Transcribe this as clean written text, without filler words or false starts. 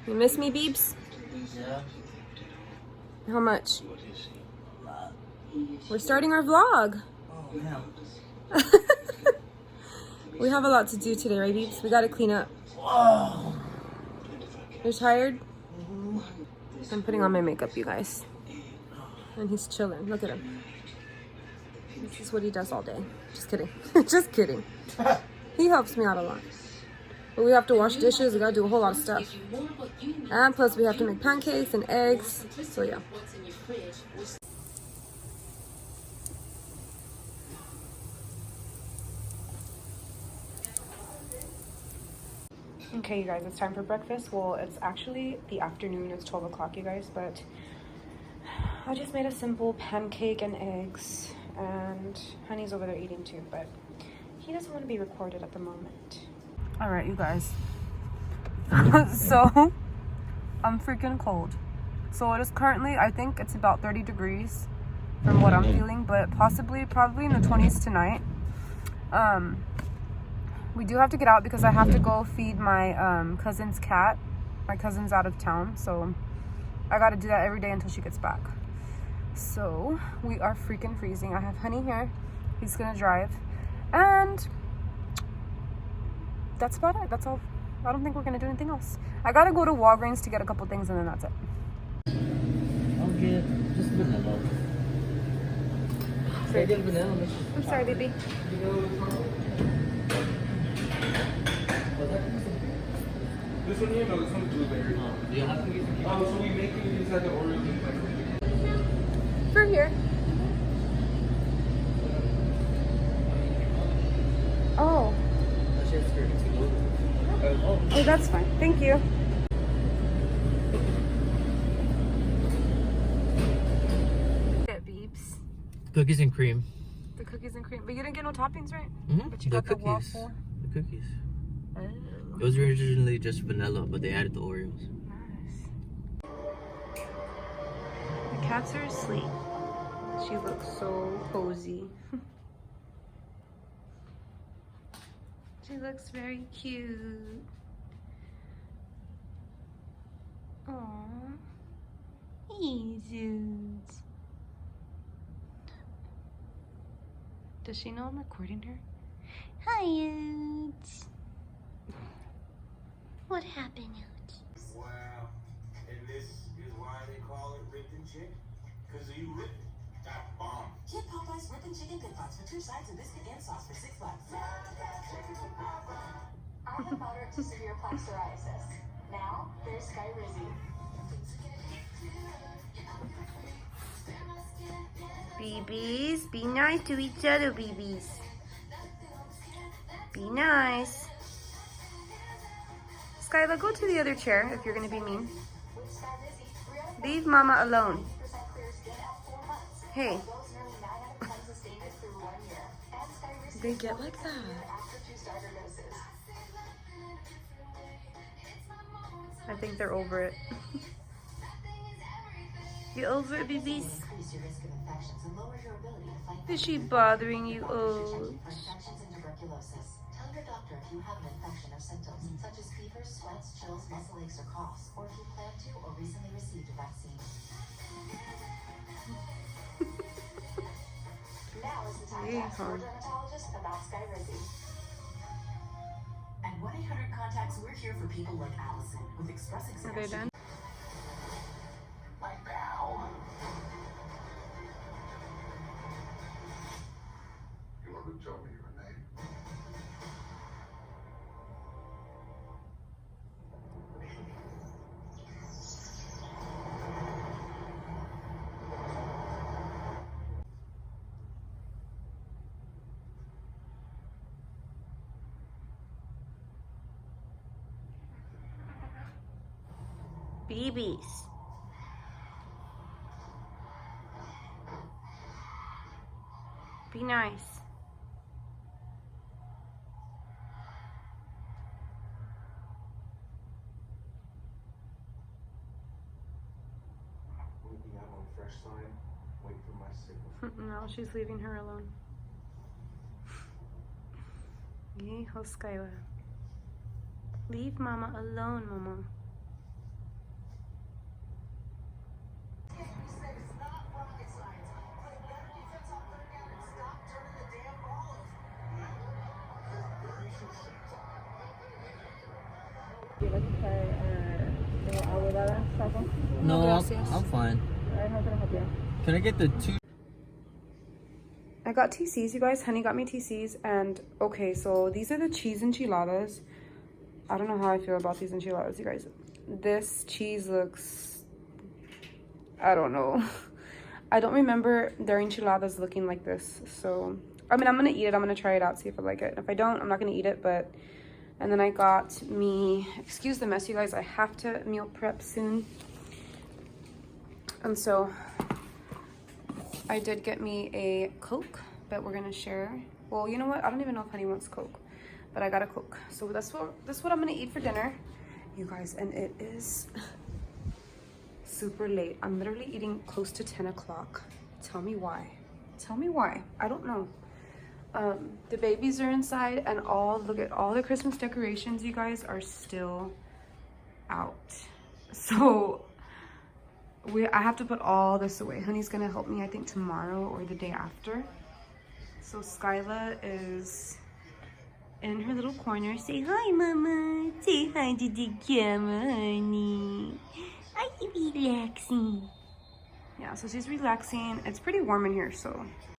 You miss me, Beebs? Yeah. How much? We're starting our vlog. Oh, man. We have a lot to do today, right, Beebs? We gotta clean up. Whoa. You're tired? I'm putting on my makeup, you guys. And he's chilling. Look at him. This is what he does all day. Just kidding. Just kidding. He helps me out a lot. But we have to wash dishes. We gotta do a whole lot of stuff. And plus we have to make pancakes and eggs. So yeah. Okay, you guys, it's time for breakfast. Well, it's actually the afternoon. It's 12 o'clock, you guys, but I just made a simple pancake and eggs, and Honey's over there eating too, but he doesn't want to be recorded at the moment. All right, you guys. So, I'm freaking cold. So it is currently, I think it's about 30 degrees from what I'm feeling, but probably in the 20s tonight. We do have to get out because I have to go feed my cousin's cat. My cousin's out of town, so I gotta do that every day until she gets back. So we are freaking freezing. I have Honey here. He's gonna drive. And that's about it. That's all. I don't think we're gonna do anything else. I gotta go to Walgreens to get a couple things and then that's it. I'll get just vanilla. Sorry, Get vanilla. I'm sorry, baby. This one here, no, this one's blueberry. Yeah. So we make it inside the Oreos inside. For here. Oh. Oh, that's fine. Thank you. Get Beebs. Cookies and cream. The cookies and cream. But you didn't get no toppings, right? Mm-hmm. But you The got the cookies. waffle. The cookies. Oh. It was originally just vanilla, but they added the Oreos. Nice. The cats are asleep. She looks so cozy. She looks very cute. Aww. Jesus. Does she know I'm recording her? Hi, Oots. What happened, Oots? Wow. And this is why they call it Ripped and Chicken. Because you ripped it. That bomb. Get Popeye's Ripped and Chicken Big Pots for 2 sides and biscuit and sauce for $6. I have moderate to severe plaque psoriasis. Now, there's Skyrizi. BBs, be nice to each other, BBs. Be nice. Skyla, go to the other chair if you're going to be mean. Leave Mama alone. Hey. They get like that. I think they're over it. You over it, BBs? Increase your risk of infections and lower your ability to fight Is she bothering you? for Oh. infections and tuberculosis. Tell your doctor if you have an infection or symptoms such as fever, sweats, chills, muscle aches, or coughs, or if you plan to or recently received a vaccine. Now is the time to ask your dermatologist about Skyrizi. At 1-800-CONTACTS, we're here for people like Allison with Express Are Exam. they done? Like now. You want to tell me your name? BBs. Be nice. We'll be out on fresh sign. Wait for my signal. No, she's leaving her alone. Yeehaw, Skyla. Leave mama alone, mama. No, gracias. I'm fine. Can I get the 2? I got TCs, you guys. Honey got me TCs. And okay, so these are the cheese enchiladas. I don't know how I feel about these enchiladas, you guys. This cheese looks, I don't know. I don't remember their enchiladas looking like this. So, I mean, I'm going to eat it. I'm going to try it out, see if I like it. If I don't, I'm not going to eat it. But, and then I got me, excuse the mess, you guys. I have to meal prep soon. And so I did get me a Coke that we're gonna share. Well, you know what? I don't even know if Honey wants Coke, but I got a Coke. So that's what I'm gonna eat for dinner, you guys. And it is super late. I'm literally eating close to 10 o'clock. Tell me why. Tell me why. I don't know. The babies are inside, and look at all the Christmas decorations, you guys, are still out. So I have to put all this away. Honey's gonna help me, I think, tomorrow or the day after. So Skyla is in her little corner. Say hi, mama. Say hi to the camera, honey. Are you relaxing? Yeah, so she's relaxing. It's pretty warm in here, so